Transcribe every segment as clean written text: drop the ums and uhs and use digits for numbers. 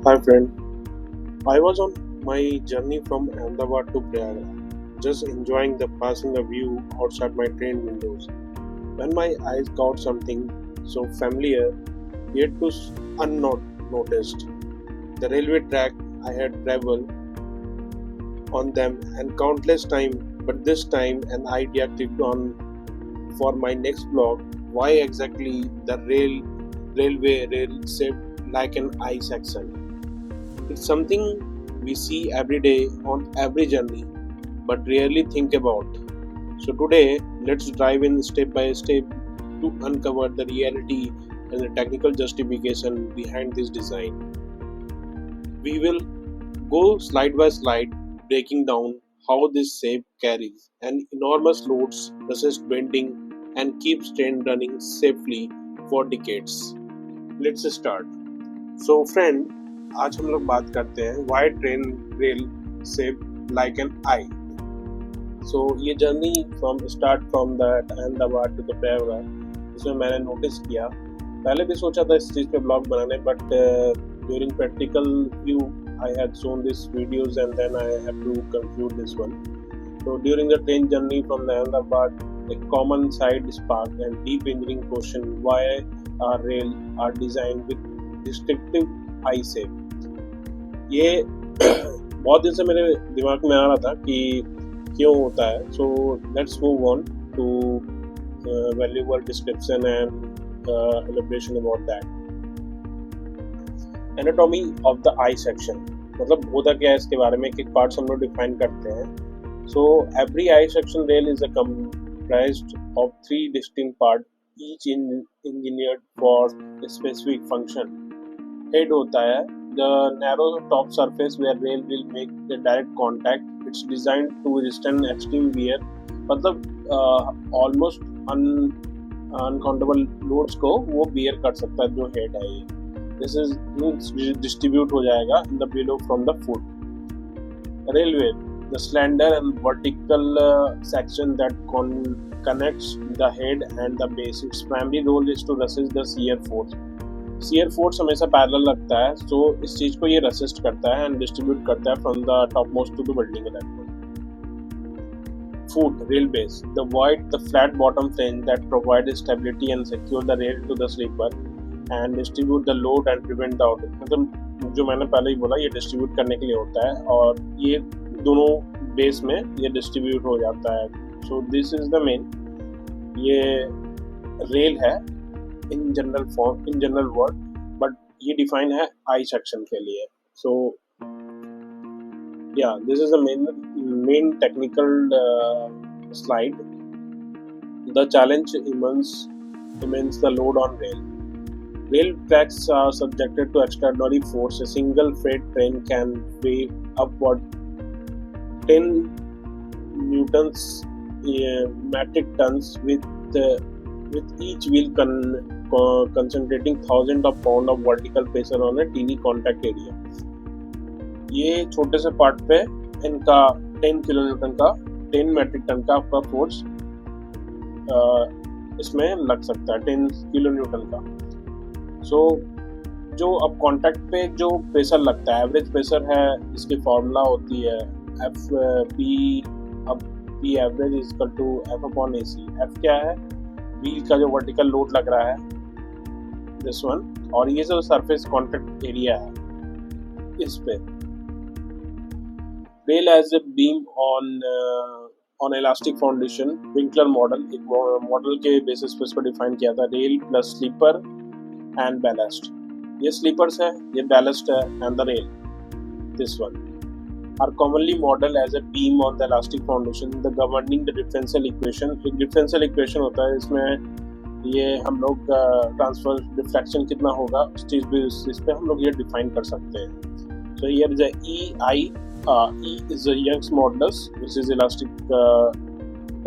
Hi friend, I was on my journey from Ahmedabad to Prayagraj, just enjoying the passing of view outside my train windows. When my eyes caught something so familiar yet to unnoticed, the railway track I had traveled on them and countless time, but this time an idea clicked on for my next blog. Why exactly the railway rail shaped like an eye section? It's something we see every day on every journey, but rarely think about. So, today, let's dive in step by step to uncover the reality and the technical justification behind this design. We will go slide by slide, breaking down how this shape carries an enormous loads, resist bending, and keeps train running safely for decades. Let's start. So, friend, आज हम लोग बात करते हैं why train rail shaped like an eye. So ये journey from that Ahmedabad to the Prayagraj इसमें मैंने notice किया, पहले भी सोचा था इस चीज़ पे ब्लॉग बनाने, but during practical view I had shown this videos and then I have to conclude this one. So during the train journey from the Ahmedabad, a common side spark and deep engineering question: why our rail are designed with distinctive eye shape? ये बहुत दिन से मेरे दिमाग में आ रहा था कि क्यों होता है. So let's move on to valuable description and elaboration about that. Anatomy of the eye section, मतलब होता क्या है इसके बारे में, किक पार्ट्स हम लोग डिफाइन करते हैं. So every I section rail is a comprised of three distinct parts, each engineered for a specific function. Head होता है, the narrow top surface where rail will make the direct contact. It's designed to withstand extreme wear, मतलब almost uncountable loads को वो bear कर सकता है जो head है ये. This is distribute हो जाएगा in the below from the foot. Railway, the slender and vertical section that connects the head and the base. Its primary role is to resist the shear force. shear force हमेशा parallel लगता है, so इस चीज को ये resist करता है and distribute करता है from the top most to the building electrode. Foot, rail base, the the flat bottom frame that provides stability and secure the rail to the sleeper and distribute the load and prevent the outage. मतलब जो मैंने पहले ही बोला, ये distribute करने के लिए होता है और ये दोनों बेस में ये डिस्ट्रीब्यूट हो जाता है. सो दिस इज द मेन, ये रेल है in general form, in general word, but ये डिफाइन है आई सेक्शन के लिए. सो yeah, this is the main technical slide. The challenge immense the load on rail. Rail tracks are subjected to extraordinary force. A single freight train can weigh upward 10 newtons, metric tons, with each wheel concentrating thousands of pounds of vertical pressure on a teeny contact area. ये छोटे से part पे इनका 10 kilo Newton का, 10 metric ton का आपका force इसमें लग सकता है, 10 किलो न्यूटन का. सो जो अब कांटेक्ट पे जो प्रेशर लगता है, एवरेज प्रेशर है, इसकी फॉर्मूला होती है एफ पी. अब P average is equal to F upon A C. F क्या है? व्हील का जो वर्टिकल लोड लग रहा है, दिस वन, और ये जो सरफेस कांटेक्ट एरिया है इस पे. Rail as a beam on elastic foundation. Winkler model, एक मॉडल के बेसिस पे इसको डिफाइन किया था. Rail plus sleeper and ballast. ये स्लीपर्स है, ये बैलेस्ट है, and the rail, this one, are commonly modeled as a beam on the elastic foundation. The governing the differential equation. एक differential equation होता है, इसमें ये हम लोग ट्रांसफर डिफ्लेक्शन कितना होगा उस चीज़ भी, इस पे हम लोग ये डिफाइन कर सकते हैं. So here is a E is a Young's modulus, which is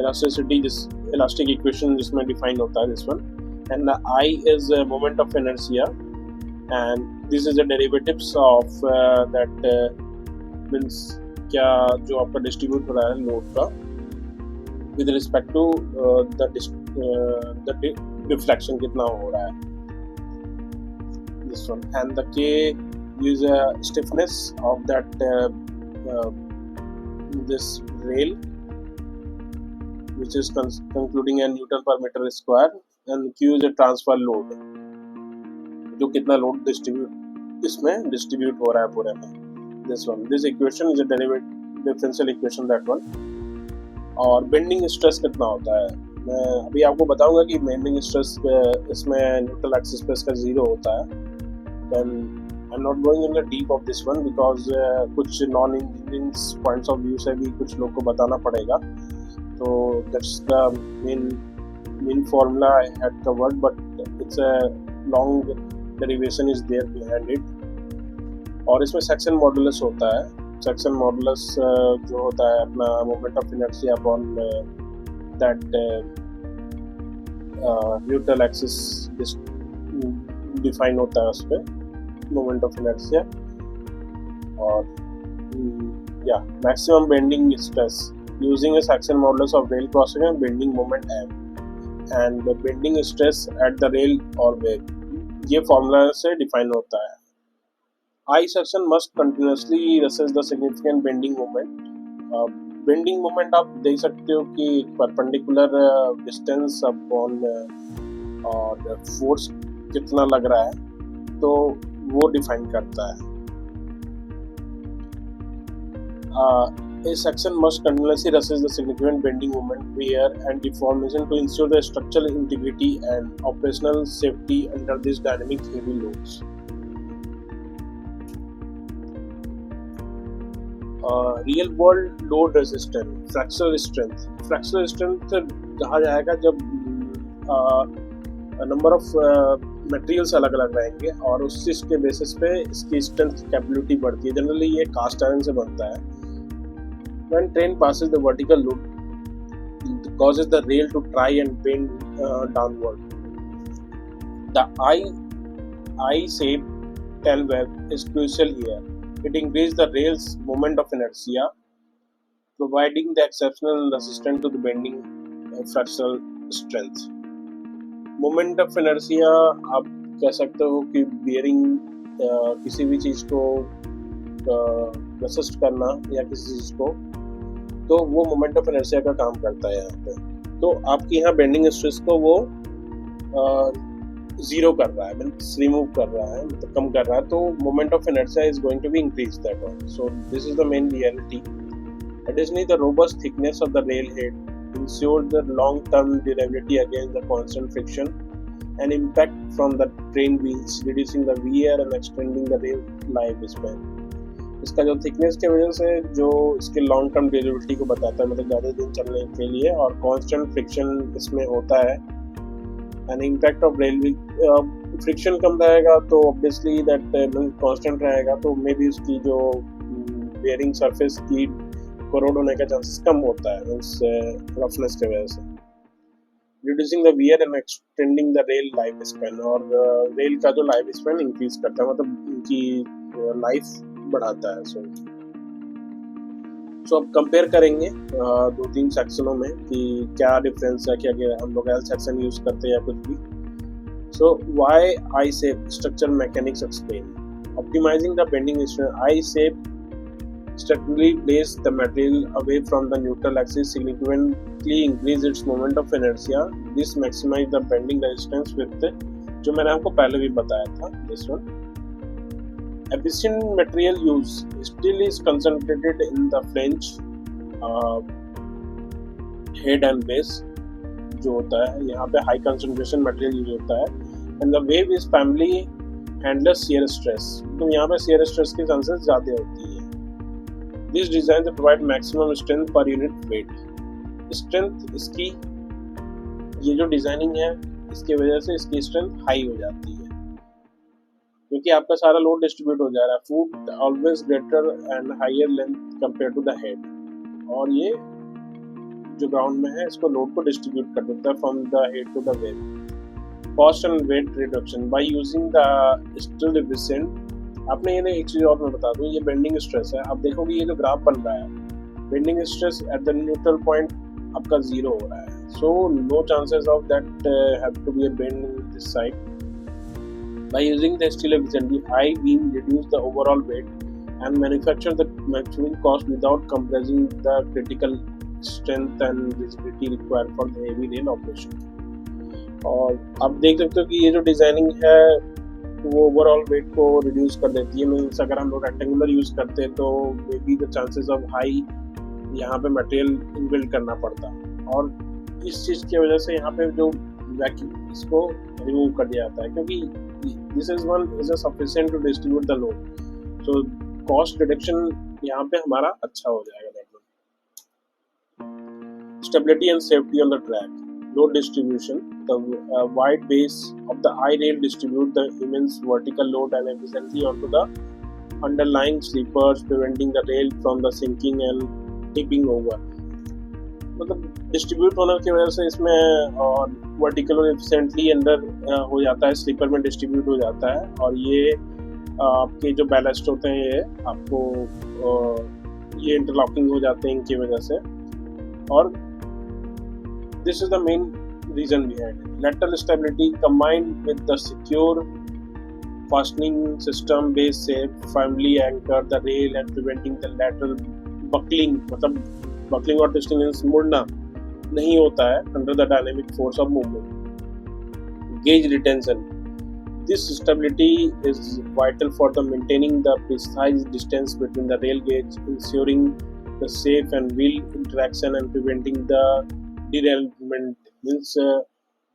elasticity, this elastic equation जिसमें define होता है, this one, and the I is a moment of inertia, and this is the derivatives of that means क्या जो आपका distribute हो रहा है load का with respect to the deflection कितना हो रहा है, this one, and the K use a stiffness of that this rail, which is concluding a Newton per meter square, and Q is a transfer load, जो कितना load इसमें distribute हो रहा है पूरे में. This equation is a differential equation, that one. और bending stress कितना होता है मैं अभी आपको बताऊंगा कि बेंडिंग स्ट्रेस इसमें न्यूट्रल एक्सिस पे इसका 0 होता है. Then I am not going in the deep of this one because कुछ non engineering points of view से भी कुछ लोग को बताना पड़ेगा. तो that's the main formula I had covered, but it's a long derivation is there behind it. और इसमें सेक्शन मॉडुलस होता है. सेक्शन मॉडुलस जो होता है अपना moment of inertia upon that neutral axis define होता है उस पे मोमेंट ऑफ इनर्शिया. और या maximum bending stress using a section modulus of rail crossing and bending moment M and bending stress at the rail और wave, ये formula से define होता है. I section must continuously resist the significant bending moment. Bending moment आप देख सकते हो कि perpendicular distance upon और force कितना लग रहा है, तो वो डिफाइन करता है. A section must continuously resist the significant bending moment, wear and deformation to ensure the structural integrity and operational safety under these dynamic heavy loads. Real world load resistance, fractural strength. Fractural strength कहा जाएगा जब number of materials अलग अलग रहेंगे और उस चीज के बेसिस पे इसकी स्ट्रेंथ कैपेबिलिटी बढ़ती है. जनरली ये कास्ट आयरन से बनता है. When train passes the vertical load causes the rail to try and bend downward. The I-shaped tail web is crucial here. It increases the rail's moment of inertia, providing the exceptional resistance to the bending fractional strength. Moment of inertia आप कह सकते हो कि bearing किसी भी चीज को resist करना या किसी चीज को, तो वो moment of inertia का काम करता है यहाँ पे. तो आपकी यहाँ bending stress को वो जीरो कर रहा है, मीन्स रिमूव कर रहा है, मतलब कम कर रहा है. तो moment of inertia is going to be increase that one. So this is the main reality. Additionally, the robust thickness of the rail head ensures the long-term durability against the constant friction and impact from the train wheels, reducing the wear and extending the rail lifespan. इसका जो thickness की वजह से जो इसके long term durability को बताता है, मतलब ज़्यादा दिन चलने के लिए, और कांस्टेंट फ्रिक्शन इसमें होता है. And impact of rail friction कम रहेगा तो ऑब्वियसली दैट कांस्टेंट रहेगा, तो मे बी उसकी जो बेयरिंग सरफेस की कोरोड होने का चांसेस कम होता है मीन्स रफनेस की वजह से. Reducing the wear and extending the rail life span, और रेल का जो लाइफ स्पैन इंक्रीज करता है, मतलब उनकी लाइफ बढ़ाता है. सो अब कंपेयर करेंगे 2-3 सेक्शनों में कि क्या डिफरेंस है, क्या हम लोग एल सेक्शन यूज करते हैं या कुछ भी. So why I shape structure mechanics explain. Optimizing the bending strength. I shape structurally place the material away from the neutral axis, significantly increase its moment of inertia. This maximize the bending resistance with जो मैंने आपको पहले भी बताया था, this one. Efficient material use still is concentrated in the flange, head and base जो होता है, यहाँ पे high concentration material use होता है. And the wave is primarily handles shear stress, तो यहाँ पे shear stress के chances ज़्यादा होती है. These designs provide maximum strength per unit weight. Strength इसकी ये जो डिजाइनिंग है इसकी वजह से इसकी स्ट्रेंथ हाई हो जाती है क्योंकि आपका सारा लोड डिस्ट्रीब्यूट हो जा रहा है. Foot always greater and higher length compare to the head, और ये जो ग्राउंड में है इसको लोड को डिस्ट्रीब्यूट कर देता है from the head to the wave. Cost and weight reduction by using the steel efficient. आपने ये एक चीज और मैं बता दूं, ये बेंडिंग स्ट्रेस है. आप देखोगे ये जो ग्राफ बन रहा है, bending stress at the neutral point आपका 0 हो रहा है. So no chances of that have to be a bend in this side. By using the steel efficiently, high beam reduce the overall weight and manufacture the maximum cost without compressing the critical strength and rigidity required for the heavy rail operation. और आप देख सकते हो कि ये जो designing है वो ओवरऑल वेट को रिड्यूस कर देती है। मीन्स अगर हम लोग रेक्टेंगुलर यूज करते हैं तो may be the chances of high यहाँ पे मटेरियल इनबिल्ड करना पड़ता है, और इस चीज़ की वजह से यहाँ पे जो वैक्यूम इसको रिमूव कर दिया जाता है, क्योंकि this is one is sufficient to distribute the load. So cost reduction यहाँ पे हमारा अच्छा हो जाएगा। Stability and safety on the track. Load distribution. The wide base of the I rail distribute the immense vertical load and efficiently onto the underlying sleepers, preventing the rail from the sinking and tipping over. मतलब distribute होने की वजह से इसमें और vertical और efficiently अंदर हो जाता है, स्लीपर में डिस्ट्रीब्यूट हो जाता है, और ये आपके जो बैलेस्ट होते हैं ये आपको ये इंटरलॉकिंग हो जाते हैं इनकी वजह से, और this is the main reason behind it. Lateral stability combined with the secure fastening system base shape firmly anchor the rail and preventing the lateral buckling. मतलब buckling और twisting means मुड़ना नहीं होता है under the dynamic force of movement. Gauge retention. This stability is vital for the maintaining the precise distance between the rail gauge, ensuring the safe and wheel interaction and preventing the derailment. Means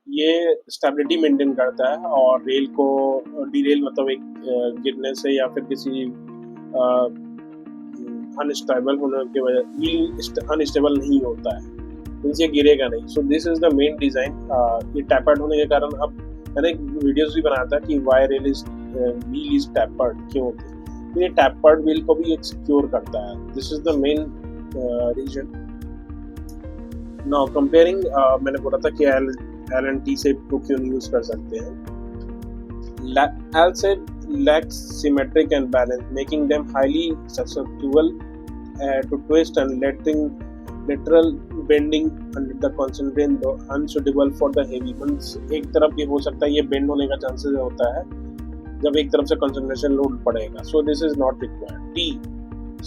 ये stability maintain करता है और rail को Daryl मतलब एक गिरने से या फिर किसी अनस्टेबल होने की वजह व्हील अनस्टेबल नहीं होता है, मीन्स ये गिरेगा नहीं। सो this is the main design. ये टैपर्ड होने के कारण अब मैंने एक वीडियोस भी बनाया था कि why rail is wheel is tapered क्यों होती है, तो ये टैपर्ड व्हील को भी एक सिक्योर करता है। This is the main reason. Now comparing, मैंने बोला था कि एल से को क्यों नहीं यूज कर सकते हैं। एल से lacks symmetric and balance, making them highly susceptible to twist and lateral bending under the concentrated unsuitable for the heavy ones। एक तरफ ये हो सकता है, ये बेंड होने का चांसेस होता है जब एक तरफ से कंसंट्रेशन लोड पड़ेगा। सो this is not required. T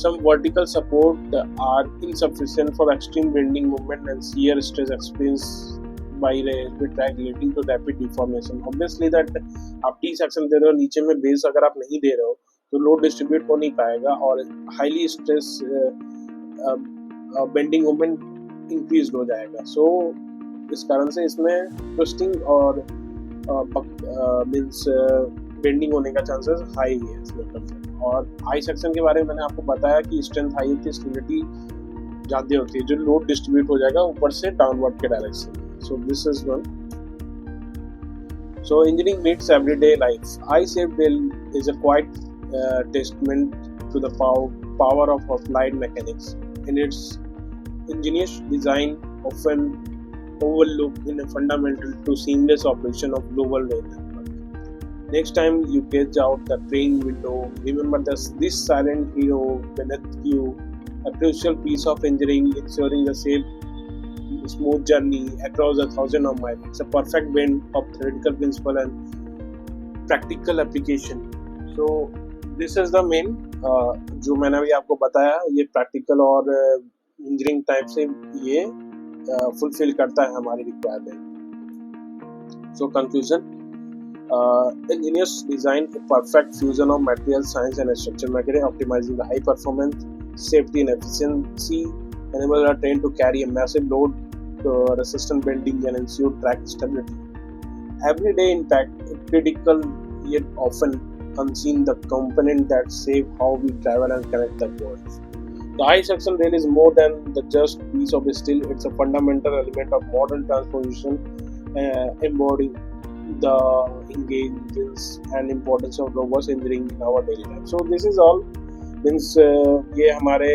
Some vertical support are insufficient for extreme bending movement and shear stress experienced by railway track leading to rapid deformation. Obviously that आप टी सेक्शन दे रहे हो, नीचे में base अगर आप नहीं दे रहे हो तो लोड डिस्ट्रीब्यूट हो नहीं पाएगा और highly stress bending movement increase हो जाएगा। सो इस कारण से इसमें ट्विस्टिंग और मीन्स बेंडिंग होने का चांसेस हाई है इसमें। और आई सेक्शन के बारे में मैंने आपको बताया कि स्ट्रेंथ हाई होती है, स्टेबिलिटी ज़्यादा होती है, जो लोड डिस्ट्रीब्यूट हो जाएगा ऊपर से डाउनवर्ड के direction. So this is one. So engineering meets everyday life. I shaped rail is a quite testament to the power of applied mechanics. In its ingenious design, often overlooked in a fundamental to seamless operation of global rail network. Next time you gauge out the train window, remember this silent hero beneath you, a crucial piece of engineering ensuring the safe, smooth journey across 1,000 of miles. It's a perfect blend of theoretical principle and practical application. So this is the main जो मैंने अभी आपको बताया, ये practical और engineering type से ये fulfil करता है हमारी requirement. So conclusion, engineers design a perfect fusion of material science and structural mechanics, optimizing the high performance, safety and efficiency, enable a train to carry a massive load, resistant bending and ensure track stability. Everyday impact, a critical yet often unseen the component that save how we travel and connect the world. The high section rail is more than the just piece of steel; it's a fundamental element of modern transportation, embodying the engagements and importance of robust engineering in our daily life. So this is all means ये हमारे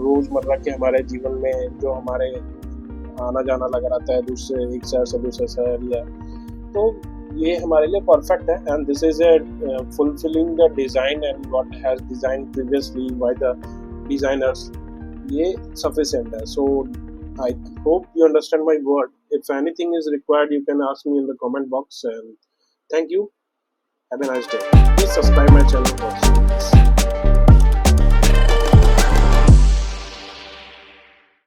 रोजमर्रा के हमारे जीवन में जो हमारे आना जाना लगा रहता है दूसरे एक शहर से दूसरे शहर, या तो ये हमारे लिए परफेक्ट है। And this is fulfilling the design and what has design previously by the designers, ये सफिशिएंट है। सो I hope you understand my word. If anything is required, you can ask me in the comment box. And thank you. Have a nice day. Please subscribe my channel also.